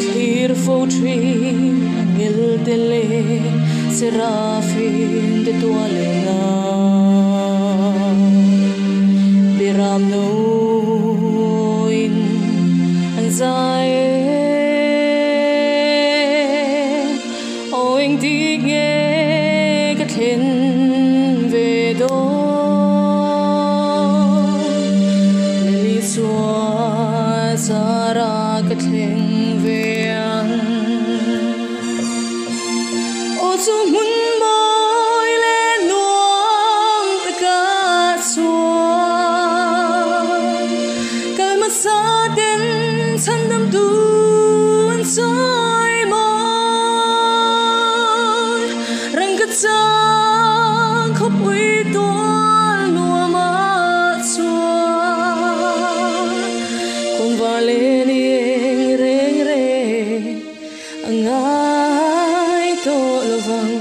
Clear for tree ngil tele serafin de tualenga biram noin anzae oing dige kathin ve do lili swa sara kathin ve ang o chu mun moi le nuang ta ka swa kal ma sa den chan dam dun sai mo rang ka chang khop ui to lua ma chua kong va le ni reng re angai to lovang